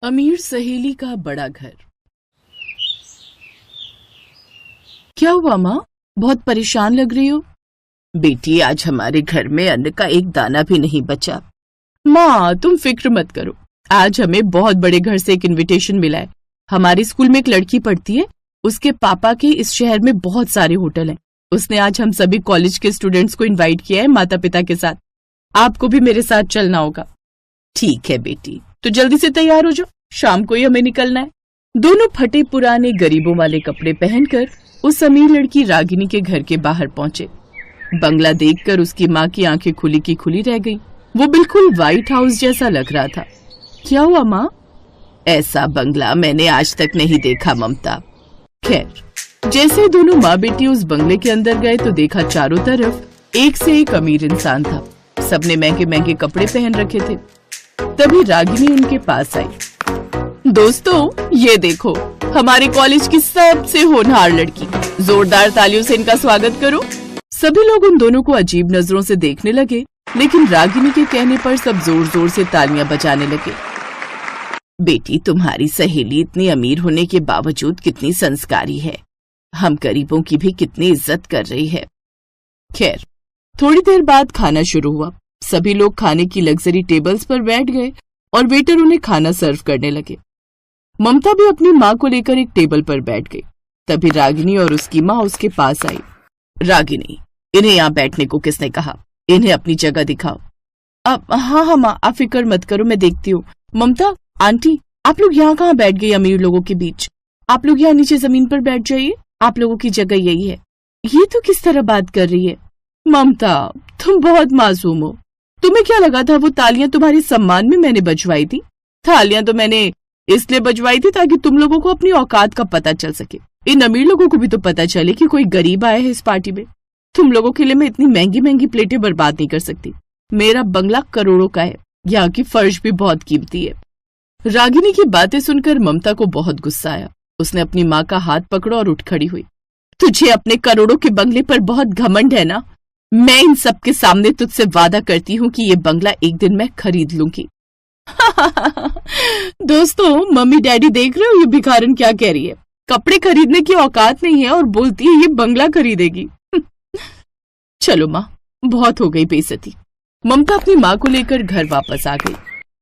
अमीर सहेली का बड़ा घर। क्या हुआ माँ, बहुत परेशान लग रही हो? बेटी, आज हमारे घर में अन्न का एक दाना भी नहीं बचा। माँ तुम फिक्र मत करो, आज हमें बहुत बड़े घर से एक इनविटेशन मिला है। हमारे स्कूल में एक लड़की पढ़ती है, उसके पापा के इस शहर में बहुत सारे होटल हैं। उसने आज हम सभी कॉलेज के स्टूडेंट्स को इनवाइट किया है माता पिता के साथ। आपको भी मेरे साथ चलना होगा। ठीक है बेटी, तो जल्दी से तैयार हो जाओ, शाम को ही हमें निकलना है। दोनों फटे पुराने गरीबों वाले कपड़े पहनकर उस अमीर लड़की रागिनी के घर के बाहर पहुंचे। बंगला देखकर उसकी माँ की आंखें खुली की खुली रह गईं। वो बिल्कुल व्हाइट हाउस जैसा लग रहा था। क्या हुआ माँ? ऐसा बंगला मैंने आज तक नहीं देखा ममता। खैर, जैसे दोनों माँ बेटी उस बंगले के अंदर गए तो देखा चारों तरफ एक से एक अमीर इंसान था। सबने महंगे महंगे कपड़े पहन रखे थे। तभी रागिनी उनके पास आई। दोस्तों ये देखो, हमारे कॉलेज की सबसे होनहार लड़की, जोरदार तालियों से इनका स्वागत करो। सभी लोग उन दोनों को अजीब नजरों से देखने लगे, लेकिन रागिनी के कहने पर सब जोर जोर से तालियां बजाने लगे। बेटी, तुम्हारी सहेली इतनी अमीर होने के बावजूद कितनी संस्कारी है। हम गरीबों की भी कितनी इज्जत कर रही है। खैर, थोड़ी देर बाद खाना शुरू हुआ। सभी लोग खाने की लग्जरी टेबल्स पर बैठ गए और वेटर उन्हें खाना सर्व करने लगे। ममता भी अपनी माँ को लेकर एक टेबल पर बैठ गई। तभी रागिनी और उसकी माँ उसके पास आई। रागिनी, इन्हें यहाँ बैठने को किसने कहा? इन्हें अपनी जगह दिखाओ। अब हाँ माँ, आप फिक्र मत करो, मैं देखती हूँ। ममता, आंटी, आप लोग यहाँ कहाँ बैठ गए अमीर लोगों के बीच? आप लोग यहाँ नीचे जमीन पर बैठ जाइए, आप लोगों की जगह यही है। ये तो किस तरह बात कर रही है? ममता, तुम बहुत मासूम हो। तुम्हें क्या लगा था वो तालियां तुम्हारे सम्मान में मैंने बजवाई थी? तालियां तो मैंने इसलिए बजवाई थी ताकि तुम लोगों को अपनी औकात का पता चल सके। इन अमीर लोगों को भी तो पता चले कि कोई गरीब आया है इस पार्टी में। तुम लोगों के लिए मैं इतनी महंगी महंगी प्लेटें बर्बाद नहीं कर सकती। मेरा बंगला करोड़ों का है, यहाँ की फर्श भी बहुत कीमती है। रागिनी की बातें सुनकर ममता को बहुत गुस्सा आया। उसने अपनी माँ का हाथ पकड़ा और उठ खड़ी हुई। तुझे अपने करोड़ों के बंगले पर बहुत घमंड है ना? मैं इन सब के सामने तुझसे वादा करती हूँ कि ये बंगला एक दिन मैं खरीद लूंगी। दोस्तों, मम्मी डैडी देख रहे हो ये भिखारन क्या कह रही है? कपड़े खरीदने की औकात नहीं है और बोलती है ये बंगला खरीदेगी। चलो माँ, बहुत हो गई बेइज्जती। ममता अपनी माँ को लेकर घर वापस आ गई।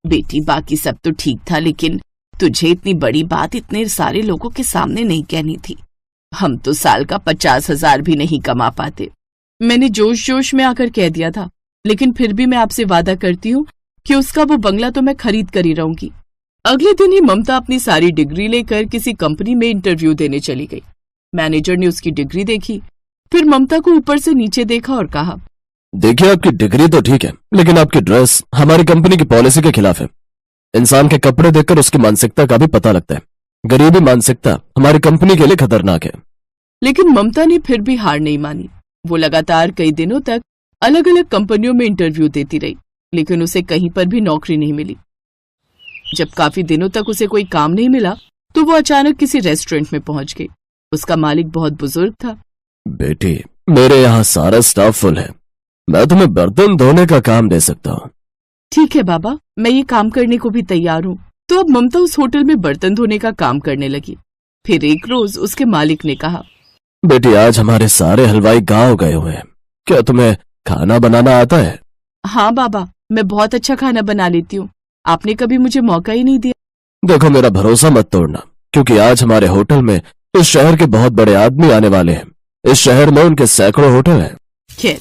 बेटी, बाकी सब तो ठीक था, लेकिन तुझे इतनी बड़ी बात इतने सारे लोगों के सामने नहीं कहनी थी। हम तो साल का 50,000 भी नहीं कमा पाते। मैंने जोश जोश में आकर कह दिया था, लेकिन फिर भी मैं आपसे वादा करती हूँ कि उसका वो बंगला तो मैं खरीद कर ही रहूंगी। अगले दिन ही ममता अपनी सारी डिग्री लेकर किसी कंपनी में इंटरव्यू देने चली गई। मैनेजर ने उसकी डिग्री देखी, फिर ममता को ऊपर से नीचे देखा और कहा, देखिए, आपकी डिग्री तो ठीक है, लेकिन आपकी ड्रेस हमारी कंपनी की पॉलिसी के खिलाफ है। इंसान के कपड़े देखकर उसकी मानसिकता का भी पता लगता है। गरीबी मानसिकता हमारी कंपनी के लिए खतरनाक है। लेकिन ममता ने फिर भी हार नहीं मानी। वो लगातार कई दिनों तक अलग अलग कंपनियों में इंटरव्यू देती रही, लेकिन उसे कहीं पर भी नौकरी नहीं मिली। जब काफी दिनों तक उसे कोई काम नहीं मिला तो वो अचानक किसी रेस्टोरेंट में पहुंच गई। उसका मालिक बहुत बुजुर्ग था। बेटी, मेरे यहाँ सारा स्टाफ फुल है, मैं तुम्हें बर्तन धोने का काम दे सकता हूँ। ठीक है बाबा, मैं ये काम करने को भी तैयार हूँ। तो अब ममता उस होटल में बर्तन धोने का काम करने लगी। फिर एक रोज उसके मालिक ने कहा, बेटी, आज हमारे सारे हलवाई गांव गए हुए हैं, क्या तुम्हें खाना बनाना आता है? हाँ बाबा, मैं बहुत अच्छा खाना बना लेती हूँ, आपने कभी मुझे मौका ही नहीं दिया। देखो, मेरा भरोसा मत तोड़ना, क्योंकि आज हमारे होटल में इस शहर के बहुत बड़े आदमी आने वाले हैं। इस शहर में उनके सैकड़ों होटल हैं। खैर,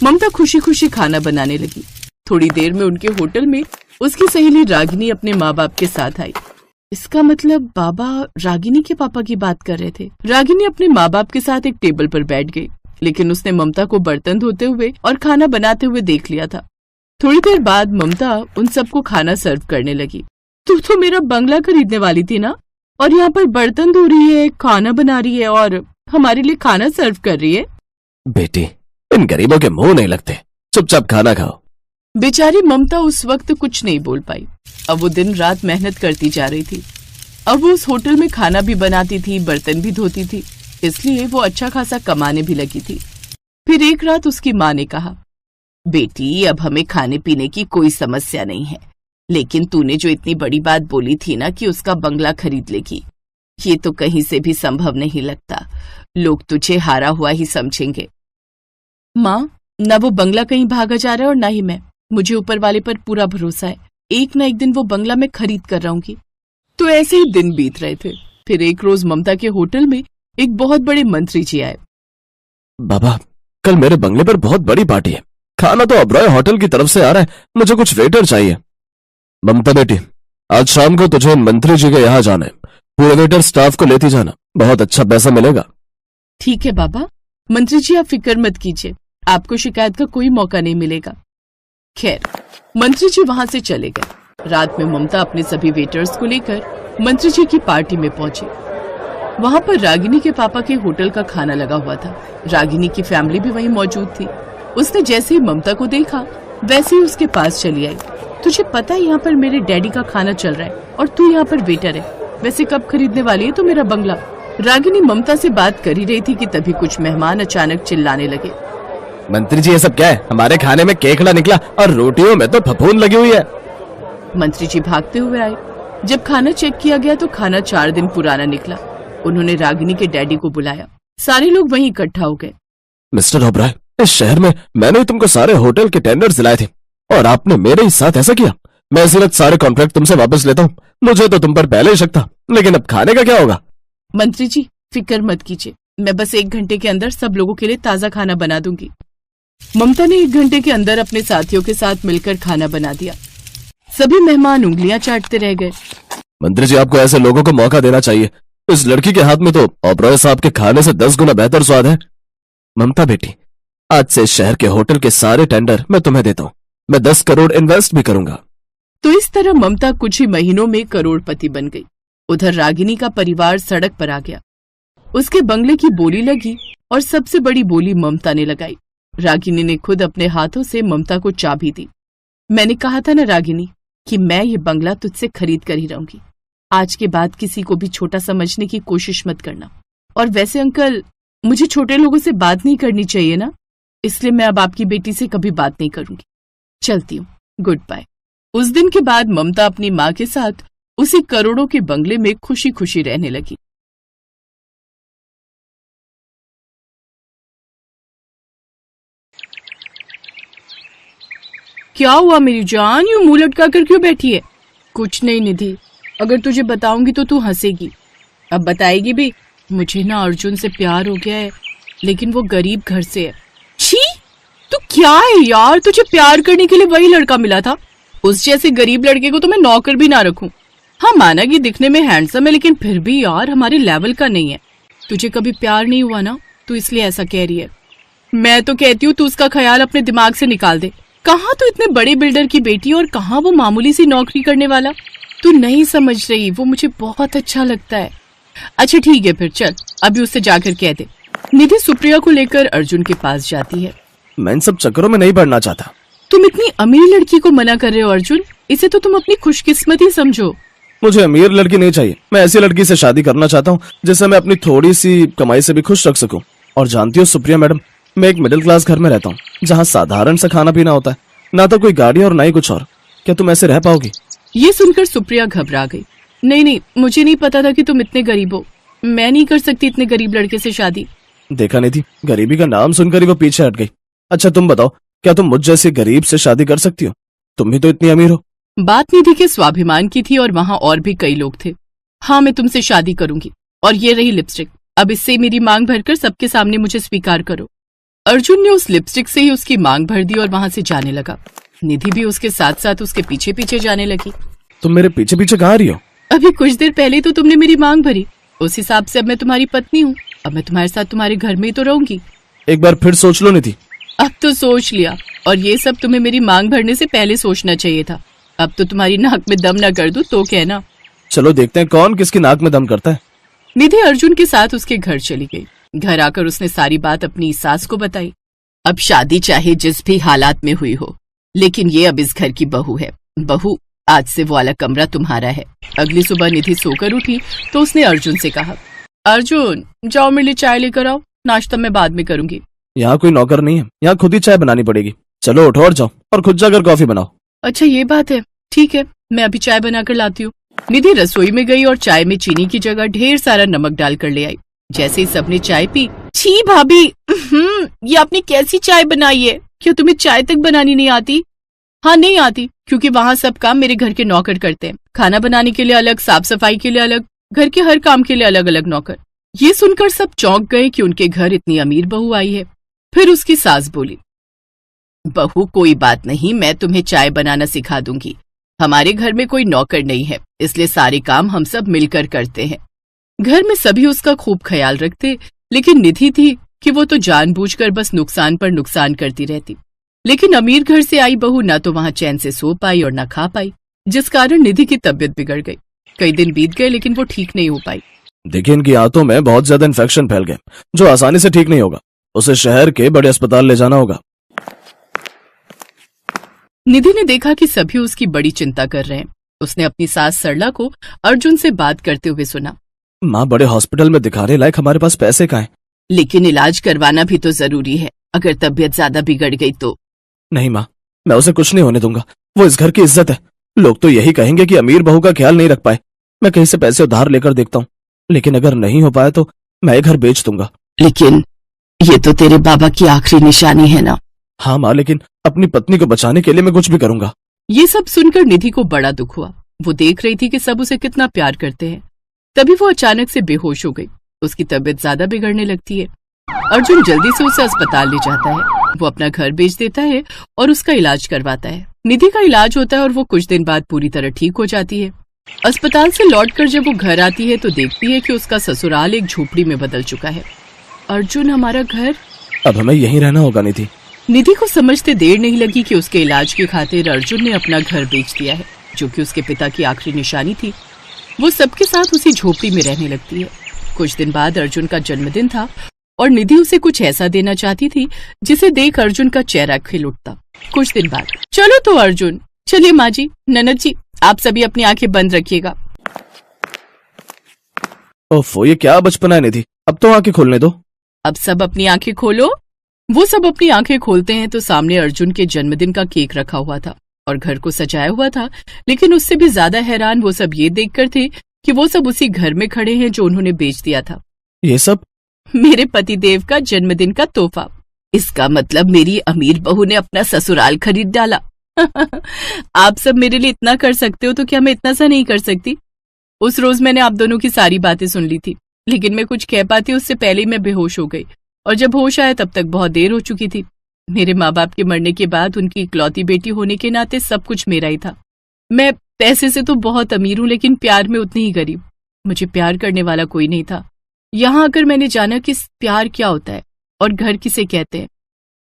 ममता खुशी खुशी खाना बनाने लगी। थोड़ी देर में उनके होटल में उसकी सहेली रागिनी अपने माँ बाप के साथ आई। इसका मतलब बाबा रागिनी के पापा की बात कर रहे थे। रागिनी अपने माँ बाप के साथ एक टेबल पर बैठ गई, लेकिन उसने ममता को बर्तन धोते हुए और खाना बनाते हुए देख लिया था। थोड़ी देर बाद ममता उन सबको खाना सर्व करने लगी। तू तो मेरा बंगला खरीदने वाली थी ना, और यहाँ पर बर्तन धो रही है, खाना बना रही है और हमारे लिए खाना सर्व कर रही है। बेटी, इन गरीबों के मुंह नहीं लगते, चुपचाप खाना खाओ। बेचारी ममता उस वक्त कुछ नहीं बोल पाई। अब वो दिन रात मेहनत करती जा रही थी। अब वो उस होटल में खाना भी बनाती थी, बर्तन भी धोती थी, इसलिए वो अच्छा खासा कमाने भी लगी थी। फिर एक रात उसकी माँ ने कहा, बेटी, अब हमें खाने पीने की कोई समस्या नहीं है, लेकिन तूने जो इतनी बड़ी बात बोली थी ना कि उसका बंगला खरीद लेगी, ये तो कहीं से भी संभव नहीं लगता। लोग तुझे हारा हुआ ही समझेंगे। माँ, ना वो बंगला कहीं भागा जा रहा है और ना ही मैं। मुझे ऊपर वाले पर पूरा भरोसा है, एक ना एक दिन वो बंगला मैं खरीद कर रहूंगी। तो ऐसे ही दिन बीत रहे थे। फिर एक रोज ममता के होटल में एक बहुत बड़े मंत्री जी आए। बाबा, कल मेरे बंगले पर बहुत बड़ी पार्टी है। खाना तो ओबरॉय होटल की तरफ से आ रहा है, मुझे कुछ वेटर चाहिए। ममता बेटी, आज शाम को तुझे मंत्री जी के यहाँ जाना है। पूरे वेटर स्टाफ को लेती जाना, बहुत अच्छा पैसा मिलेगा। ठीक है बाबा। मंत्री जी, आप फिक्र मत कीजिए, आपको शिकायत का कोई मौका नहीं मिलेगा। खैर, मंत्री जी वहां से चले गए। रात में ममता अपने सभी वेटर्स को लेकर मंत्री जी की पार्टी में पहुंची। वहां पर रागिनी के पापा के होटल का खाना लगा हुआ था। रागिनी की फैमिली भी वहीं मौजूद थी। उसने जैसे ही ममता को देखा वैसे ही उसके पास चली आई। तुझे पता है यहाँ पर मेरे डैडी का खाना चल रहा है और तू यहाँ पर वेटर है। वैसे कब खरीदने वाली है तो मेरा बंगला? रागिनी ममता से बात कर ही रही थी कि तभी कुछ मेहमान अचानक चिल्लाने लगे। मंत्री जी, ये सब क्या है? हमारे खाने में केकड़ा निकला और रोटियों में तो फफूंद लगी हुई है। मंत्री जी भागते हुए आए। जब खाना चेक किया गया तो खाना 4 दिन पुराना निकला। उन्होंने रागिनी के डैडी को बुलाया। सारे लोग वहीं इकट्ठा हो गए। मिस्टर ओबराय, इस शहर में मैंने ही तुमको सारे होटल के टेंडर्स दिलाए थे और आपने मेरे ही साथ ऐसा किया। मैं इसी वक्त सारे कॉन्ट्रैक्ट तुमसे वापस लेता हूँ। मुझे तो तुम पर पहले ही शक था, लेकिन अब खाने का क्या होगा? मंत्री जी, फिक्र मत कीजिए, मैं बस 1 घंटे के अंदर सब लोगों के लिए ताजा खाना बना दूंगी। ममता ने 1 घंटे के अंदर अपने साथियों के साथ मिलकर खाना बना दिया। सभी मेहमान उंगलियां चाटते रह गए। मंत्री जी, आपको ऐसे लोगों को मौका देना चाहिए। इस लड़की के हाथ में तो ओबराय साहब के खाने से 10 गुना बेहतर स्वाद है। ममता बेटी, आज से इस शहर के होटल के सारे टेंडर मैं तुम्हें देता हूँ। मैं 10 करोड़ इन्वेस्ट भी करूंगा। तो इस तरह ममता कुछ ही महीनों में करोड़पति बन गई। उधर रागिनी का परिवार सड़क पर आ गया। उसके बंगले की बोली लगी और सबसे बड़ी बोली ममता ने लगाई। रागिनी ने खुद अपने हाथों से ममता को चाबी दी। मैंने कहा था ना रागिनी कि मैं ये बंगला तुझसे खरीद कर ही रहूंगी। आज के बाद किसी को भी छोटा समझने की कोशिश मत करना। और वैसे अंकल, मुझे छोटे लोगों से बात नहीं करनी चाहिए ना, इसलिए मैं अब आपकी बेटी से कभी बात नहीं करूंगी। चलती हूँ, गुड बाय। उस दिन के बाद ममता अपनी माँ के साथ उसी करोड़ों के बंगले में खुशी खुशी रहने लगी। क्या हुआ मेरी जान, यूं मुंह लटका कर क्यों बैठी है? कुछ नहीं निधि, अगर तुझे बताऊंगी तो तू हंसेगी। अब बताएगी भी? मुझे ना अर्जुन से प्यार हो गया है, लेकिन वो गरीब घर से है। छी, तू क्या है यार, तुझे प्यार करने के लिए वही लड़का मिला था। उस जैसे गरीब लड़के को तो मैं नौकर भी ना रखूं। हाँ, माना कि दिखने में हैंडसम है, लेकिन फिर भी यार हमारे लेवल का नहीं है। तुझे कभी प्यार नहीं हुआ ना, तू इसलिए ऐसा कह रही है। मैं तो कहती हूँ तू उसका ख्याल अपने दिमाग से निकाल दे। कहाँ तू इतने बड़े बिल्डर की बेटी और कहाँ वो मामूली सी नौकरी करने वाला। तू नहीं समझ रही, वो मुझे बहुत अच्छा लगता है। अच्छा ठीक है, फिर चल अभी उससे जाकर कह दे। निधि सुप्रिया को लेकर अर्जुन के पास जाती है। मैं इन सब चक्करों में नहीं पड़ना चाहता। तुम इतनी अमीर लड़की को मना कर रहे हो अर्जुन, इसे तो तुम अपनी खुशकिस्मती समझो। मुझे अमीर लड़की नहीं चाहिए, मैं ऐसी लड़की से शादी करना चाहता हूँ जिससे मैं अपनी थोड़ी सी कमाई से भी खुश रख सकूं। और जानती हो सुप्रिया मैडम, मैं एक मिडिल क्लास घर में रहता हूँ जहाँ साधारण सा खाना पीना होता है, ना तो कोई गाड़ी और ना ही कुछ और। क्या तुम ऐसे रह पाओगी? ये सुनकर सुप्रिया घबरा गई। नहीं, मुझे नहीं पता था कि तुम इतने गरीब हो। मैं नहीं कर सकती इतने गरीब लड़के से शादी। देखा नहीं थी, गरीबी का नाम सुनकर ही वो पीछे हट गई। अच्छा तुम बताओ, क्या तुम मुझ जैसे गरीब से शादी कर सकती हो? तुम भी तो इतनी अमीर हो। बात निधि के स्वाभिमान की थी और वहाँ और भी कई लोग थे। हाँ, मैं तुमसे शादी करूंगी। और ये रही लिपस्टिक, अब इससे मेरी मांग भरकर सबके सामने मुझे स्वीकार करो। अर्जुन ने उस लिपस्टिक से ही उसकी मांग भर दी और वहाँ से जाने लगा। निधि भी उसके साथ साथ उसके पीछे पीछे जाने लगी। तुम मेरे पीछे पीछे कहाँ रही हो? अभी कुछ देर पहले तो तुमने मेरी मांग भरी, उस हिसाब से अब मैं तुम्हारी पत्नी हूँ। अब मैं तुम्हारे साथ तुम्हारे घर में ही तो रहूंगी। एक बार फिर सोच लो निधि। अब तो सोच लिया, और ये सब तुम्हें मेरी मांग भरने से पहले सोचना चाहिए था। अब तो तुम्हारी नाक में दम न कर दूं तो कहना। चलो देखते हैं कौन किसकी नाक में दम करता है। निधि अर्जुन के साथ उसके घर चली गई। घर आकर उसने सारी बात अपनी सास को बताई। अब शादी चाहे जिस भी हालात में हुई हो, लेकिन ये अब इस घर की बहू है। बहू, आज से वो वाला कमरा तुम्हारा है। अगली सुबह निधि सोकर उठी तो उसने अर्जुन से कहा, अर्जुन जाओ मेरे लिए चाय लेकर आओ, नाश्ता मैं बाद में करूंगी। यहाँ कोई नौकर नहीं है, यहाँ खुद ही चाय बनानी पड़ेगी। चलो उठो और जाओ और खुद जाकर कॉफी बनाओ। अच्छा ये बात है, ठीक है, मैं अभी चाय बनाकर लाती हूँ। निधि रसोई में गई और चाय में चीनी की जगह ढेर सारा नमक डालकर ले आई। जैसे ही सबने चाय पी, छी भाभी, ये आपने कैसी चाय बनाई है? क्या तुम्हें चाय तक बनानी नहीं आती? हाँ, नहीं आती, क्योंकि वहाँ सब काम मेरे घर के नौकर करते हैं। खाना बनाने के लिए अलग, साफ सफाई के लिए अलग, घर के हर काम के लिए अलग अलग नौकर। ये सुनकर सब चौंक गए कि उनके घर इतनी अमीर बहू आई है। फिर उसकी सास बोली, बहू कोई बात नहीं, मैं तुम्हें चाय बनाना सिखा दूंगी। हमारे घर में कोई नौकर नहीं है, इसलिए सारे काम हम सब मिलकर करते हैं। घर में सभी उसका खूब ख्याल रखते, लेकिन निधि थी कि वो तो जानबूझकर बस नुकसान पर नुकसान करती रहती। लेकिन अमीर घर से आई बहू ना तो वहां चैन से सो पाई और ना खा पाई, जिस कारण निधि की तबीयत बिगड़ गई। कई दिन बीत गए लेकिन वो ठीक नहीं हो पाई। देखिए, इनकी आंतों में बहुत ज्यादा इन्फेक्शन फैल गए, जो आसानी से ठीक नहीं होगा। उसे शहर के बड़े अस्पताल ले जाना होगा। निधि ने देखा कि सभी उसकी बड़ी चिंता कर रहे हैं। उसने अपनी सास सरला को अर्जुन से बात करते हुए सुना, माँ, बड़े हॉस्पिटल में दिखाने लायक हमारे पास पैसे कहाँ हैं? लेकिन इलाज करवाना भी तो जरूरी है, अगर तबीयत ज्यादा बिगड़ गई तो। नहीं माँ, मैं उसे कुछ नहीं होने दूंगा। वो इस घर की इज्जत है। लोग तो यही कहेंगे कि अमीर बहू का ख्याल नहीं रख पाए। मैं कहीं से पैसे उधार लेकर देखता हूँ, लेकिन अगर नहीं हो पाया तो मैं ये घर बेच दूंगा। लेकिन ये तो तेरे बाबा की आखिरी निशानी है ना। हाँ माँ, लेकिन अपनी पत्नी को बचाने के लिए मैं कुछ भी करूंगा। ये सब सुनकर निधि को बड़ा दुख हुआ। वो देख रही थी कि सब उसे कितना प्यार करते हैं। तभी वो अचानक से बेहोश हो गई। उसकी तबीयत ज्यादा बिगड़ने लगती है। अर्जुन जल्दी से उसे अस्पताल ले जाता है। वो अपना घर बेच देता है और उसका इलाज करवाता है। निधि का इलाज होता है और वो कुछ दिन बाद पूरी तरह ठीक हो जाती है। अस्पताल से लौटकर जब वो घर आती है तो देखती है कि उसका ससुराल एक झोपड़ी में बदल चुका है। अर्जुन, हमारा घर? अब हमें यहीं रहना होगा निधि। निधि को समझते देर नहीं लगी कि उसके इलाज की खातिर अर्जुन ने अपना घर बेच दिया है, जो कि उसके पिता की आखिरी निशानी थी। वो सबके साथ उसी झोपड़ी में रहने लगती है। कुछ दिन बाद अर्जुन का जन्मदिन था और निधि उसे कुछ ऐसा देना चाहती थी जिसे देख अर्जुन का चेहरा खिल उठता। कुछ दिन बाद, चलो तो अर्जुन, चलिए माँ जी, ननद जी, आप सभी अपनी आंखें बंद रखिएगा। ओफो, ये क्या बचपना है निधि, अब तो आंखें खोलने दो। अब सब अपनी आंखें खोलो। वो सब अपनी आंखें खोलते हैं तो सामने अर्जुन के जन्मदिन का केक रखा हुआ था और घर को सजाया हुआ था। लेकिन उससे भी ज्यादा हैरान वो सब ये देखकर थे कि वो सब उसी घर में खड़े हैं जो उन्होंने बेच दिया था। ये सब मेरे पतिदेव का जन्मदिन का तोहफा। इसका मतलब मेरी अमीर बहू ने अपना ससुराल खरीद डाला। आप सब मेरे लिए इतना कर सकते हो तो क्या मैं इतना सा नहीं कर सकती? उस रोज मैंने आप दोनों की सारी बातें सुन ली थी, लेकिन मैं कुछ कह पाती उससे पहले ही मैं बेहोश हो गई और जब होश आया तब तक बहुत देर हो चुकी थी। मेरे माँ बाप के मरने के बाद उनकी इकलौती बेटी होने के नाते सब कुछ मेरा ही था। मैं पैसे से तो बहुत अमीर हूँ, लेकिन प्यार में उतनी ही गरीब। मुझे प्यार करने वाला कोई नहीं था। यहाँ आकर मैंने जाना कि प्यार क्या होता है और घर किसे कहते हैं।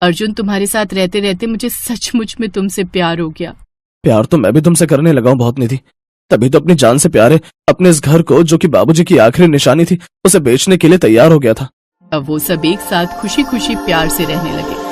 अर्जुन, तुम्हारे साथ रहते रहते मुझे सचमुच में तुमसे प्यार हो गया। प्यार तो मैं भी तुमसे करने लगा हूँ बहुत निधि, तभी तो अपनी जान से प्यार है। अपने इस घर को, जो कि बाबूजी की आखिरी निशानी थी, उसे बेचने के लिए तैयार हो गया था। अब वो सब एक साथ खुशी खुशी प्यार से रहने लगे।